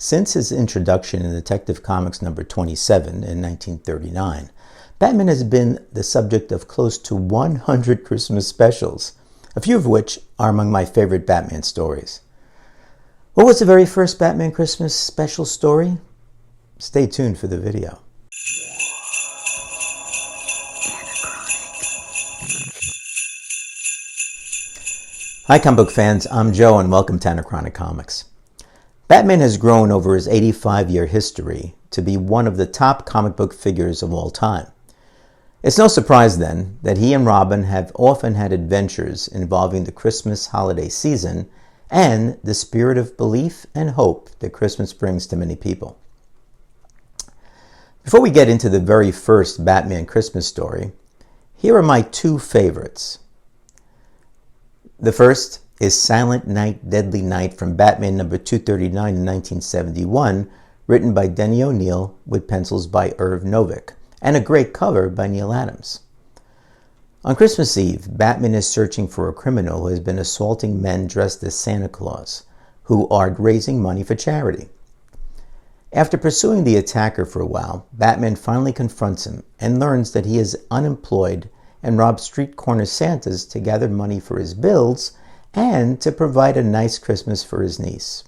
Since his introduction in Detective Comics number 27 in 1939, Batman has been the subject of close to 100 Christmas specials, a few of which are among my favorite Batman stories. What was the very first Batman Christmas special story? Stay tuned for the video. Hi comic book fans, I'm Joe and welcome to Anachronic Comics. Batman has grown over his 85-year history to be one of the top comic book figures of all time. It's no surprise then that he and Robin have often had adventures involving the Christmas holiday season and the spirit of belief and hope that Christmas brings to many people. Before we get into the very first Batman Christmas story, here are my two favorites. The first is Silent Night, Deadly Night from Batman number 239 in 1971, written by Denny O'Neil with pencils by Irv Novick, and a great cover by Neil Adams. On Christmas Eve, Batman is searching for a criminal who has been assaulting men dressed as Santa Claus, who are raising money for charity. After pursuing the attacker for a while, Batman finally confronts him and learns that he is unemployed and robs street corner Santas to gather money for his bills and to provide a nice Christmas for his niece.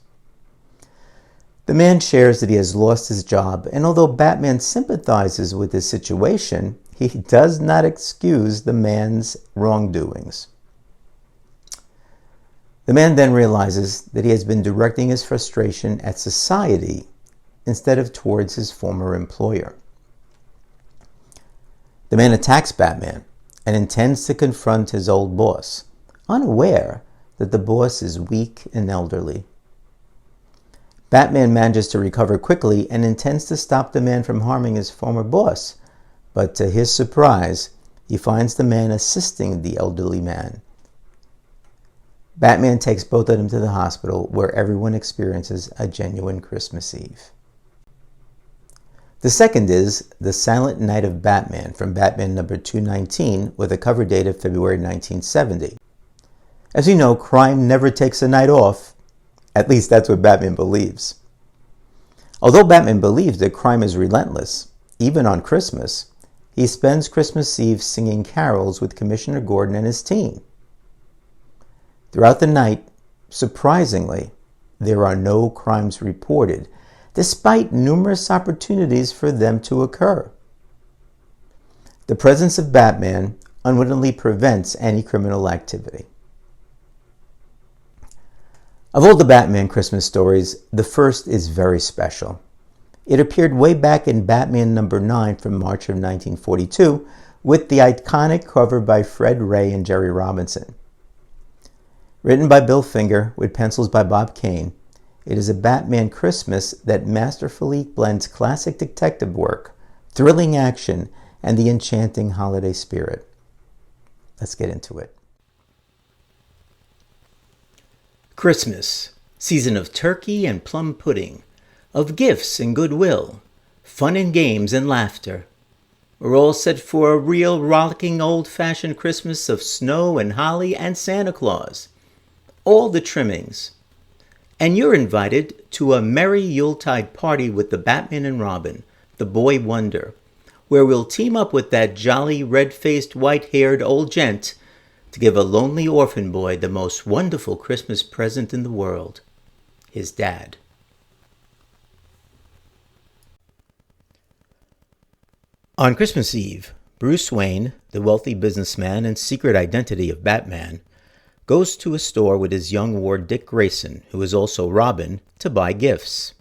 The man shares that he has lost his job, and although Batman sympathizes with his situation, he does not excuse the man's wrongdoings. The man then realizes that he has been directing his frustration at society instead of towards his former employer. The man attacks Batman and intends to confront his old boss, unaware that the boss is weak and elderly. Batman manages to recover quickly and intends to stop the man from harming his former boss, but to his surprise, he finds the man assisting the elderly man. Batman takes both of them to the hospital, where everyone experiences a genuine Christmas Eve. The second is The Silent Night of Batman from Batman number 219 with a cover date of February 1970. As you know, crime never takes a night off. At least that's what Batman believes. Although Batman believes that crime is relentless, even on Christmas, he spends Christmas Eve singing carols with Commissioner Gordon and his team. Throughout the night, surprisingly, there are no crimes reported, despite numerous opportunities for them to occur. The presence of Batman unwittingly prevents any criminal activity. Of all the Batman Christmas stories, the first is very special. It appeared way back in Batman number 9 from March of 1942 with the iconic cover by Fred Ray and Jerry Robinson. Written by Bill Finger with pencils by Bob Kane, it is a Batman Christmas that masterfully blends classic detective work, thrilling action, and the enchanting holiday spirit. Let's get into it. Christmas, season of turkey and plum pudding, of gifts and goodwill, fun and games and laughter. We're all set for a real rollicking old-fashioned Christmas of snow and holly and Santa Claus. All the trimmings. And you're invited to a merry Yuletide party with the Batman and Robin, the Boy Wonder, where we'll team up with that jolly red-faced, white-haired old gent to give a lonely orphan boy the most wonderful Christmas present in the world, his dad. On Christmas Eve, Bruce Wayne, the wealthy businessman and secret identity of Batman, goes to a store with his young ward Dick Grayson, who is also Robin, to buy gifts.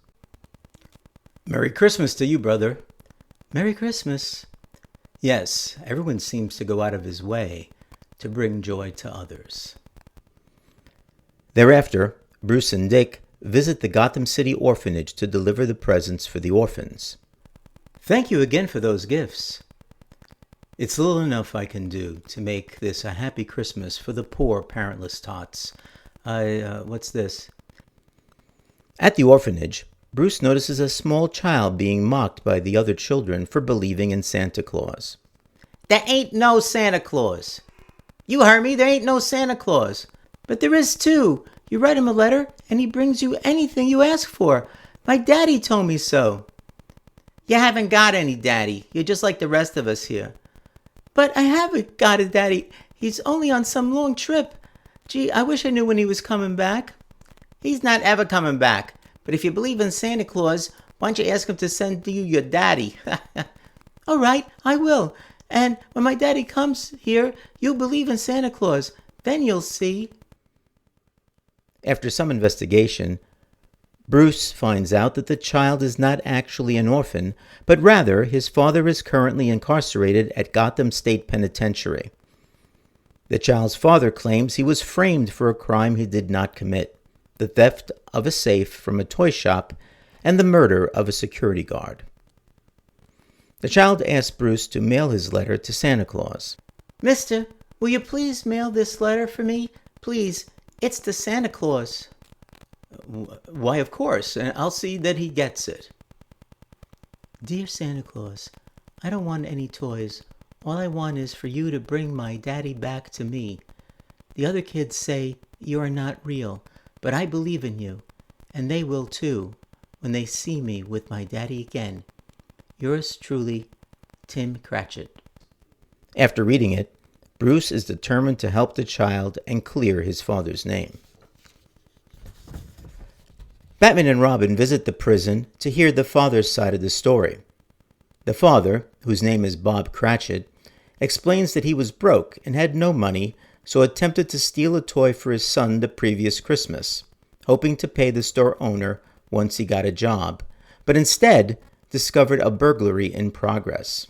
"Merry Christmas to you, brother." "Merry Christmas." Yes, everyone seems to go out of his way to bring joy to others. Thereafter, Bruce and Dick visit the Gotham City orphanage to deliver the presents for the orphans. "Thank you again for those gifts. It's little enough I can do to make this a happy Christmas for the poor parentless tots. What's this?" At the orphanage, Bruce notices a small child being mocked by the other children for believing in Santa Claus. "There ain't no Santa Claus." "You heard me, there ain't no Santa Claus." "But there is too. You write him a letter and he brings you anything you ask for. My daddy told me so. You haven't got any daddy. You're just like the rest of us here. But I haven't got a daddy. He's only on some long trip. Gee, I wish I knew when he was coming back. He's not ever coming back. But if you believe in Santa Claus, why don't you ask him to send you your daddy? All right, I will. And when my daddy comes here, you'll believe in Santa Claus. Then you'll see. After some investigation, Bruce finds out that the child is not actually an orphan, but rather his father is currently incarcerated at Gotham State Penitentiary. The child's father claims he was framed for a crime he did not commit, the theft of a safe from a toy shop and the murder of a security guard. The child asks Bruce to mail his letter to Santa Claus. Mister, will you please mail this letter for me? Please, it's to Santa Claus. Why, of course, and I'll see that he gets it. Dear Santa Claus, I don't want any toys. All I want is for you to bring my daddy back to me. The other kids say you are not real, but I believe in you, and they will too when they see me with my daddy again. Yours truly, Tim Cratchit. After reading it, Bruce is determined to help the child and clear his father's name. Batman and Robin visit the prison to hear the father's side of the story. The father, whose name is Bob Cratchit, explains that he was broke and had no money, so attempted to steal a toy for his son the previous Christmas, hoping to pay the store owner once he got a job, but instead discovered a burglary in progress.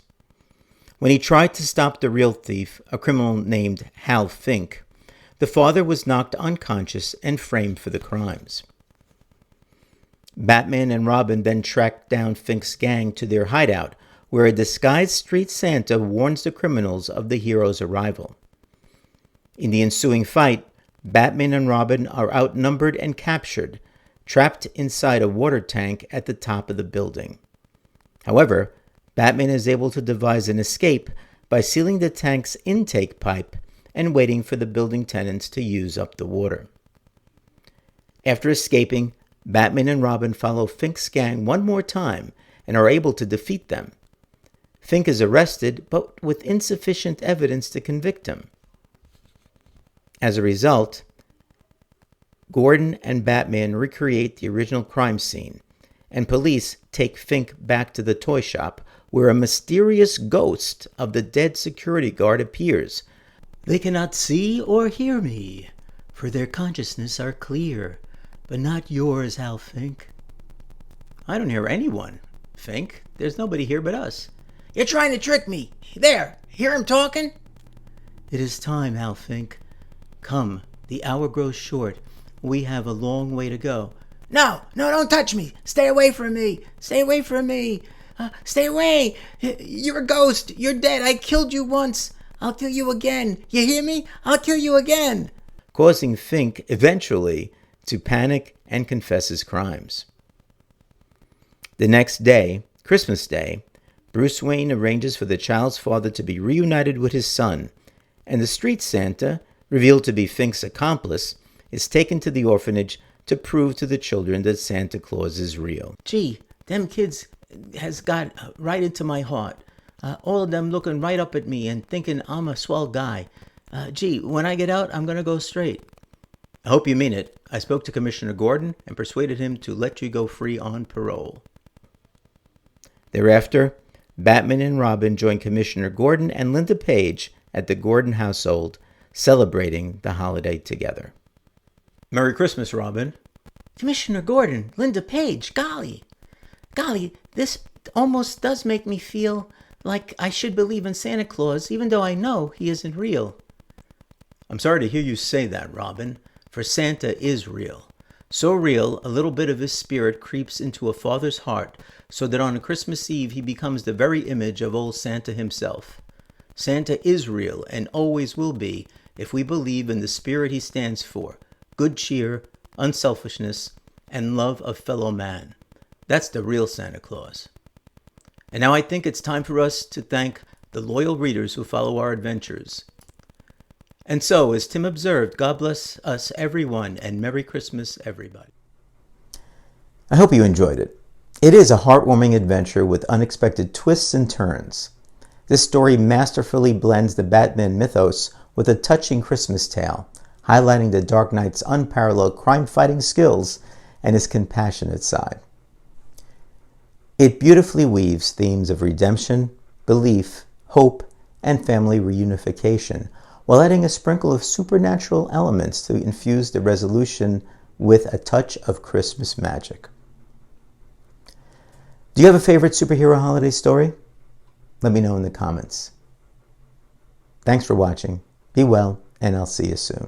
When he tried to stop the real thief, a criminal named Hal Fink, the father was knocked unconscious and framed for the crimes. Batman and Robin then track down Fink's gang to their hideout, where a disguised street Santa warns the criminals of the hero's arrival. In the ensuing fight, Batman and Robin are outnumbered and captured, trapped inside a water tank at the top of the building. However, Batman is able to devise an escape by sealing the tank's intake pipe and waiting for the building tenants to use up the water. After escaping, Batman and Robin follow Fink's gang one more time and are able to defeat them. Fink is arrested, but with insufficient evidence to convict him. As a result, Gordon and Batman recreate the original crime scene, and police take Fink back to the toy shop, where a mysterious ghost of the dead security guard appears. They cannot see or hear me, for their consciousness are clear, but not yours, Hal Fink. I don't hear anyone, Fink. There's nobody here but us. You're trying to trick me. There, hear him talking? It is time, Hal Fink. Come, the hour grows short. We have a long way to go. No, don't touch me. Stay away from me. Stay away from me. Stay away. You're a ghost. You're dead. I killed you once. I'll kill you again. You hear me? I'll kill you again. Causing Fink eventually to panic and confess his crimes. The next day, Christmas Day, Bruce Wayne arranges for the child's father to be reunited with his son, and the street Santa, revealed to be Fink's accomplice, is taken to the orphanage to prove to the children that Santa Claus is real. Gee, them kids has got right into my heart. All of them looking right up at me and thinking I'm a swell guy. Gee, when I get out, I'm going to go straight. I hope you mean it. I spoke to Commissioner Gordon and persuaded him to let you go free on parole. Thereafter, Batman and Robin join Commissioner Gordon and Linda Page at the Gordon household, celebrating the holiday together. Merry Christmas, Robin. Commissioner Gordon, Linda Page, golly, this almost does make me feel like I should believe in Santa Claus, even though I know he isn't real. I'm sorry to hear you say that, Robin, for Santa is real. So real, a little bit of his spirit creeps into a father's heart, so that on a Christmas Eve he becomes the very image of old Santa himself. Santa is real and always will be if we believe in the spirit he stands for, good cheer, unselfishness, and love of fellow man. That's the real Santa Claus. And now I think it's time for us to thank the loyal readers who follow our adventures. And so, as Tim observed, God bless us everyone, and Merry Christmas, everybody. I hope you enjoyed it. It is a heartwarming adventure with unexpected twists and turns. This story masterfully blends the Batman mythos with a touching Christmas tale, highlighting the Dark Knight's unparalleled crime-fighting skills and his compassionate side. It beautifully weaves themes of redemption, belief, hope, and family reunification, while adding a sprinkle of supernatural elements to infuse the resolution with a touch of Christmas magic. Do you have a favorite superhero holiday story? Let me know in the comments. Thanks for watching. Be well, and I'll see you soon.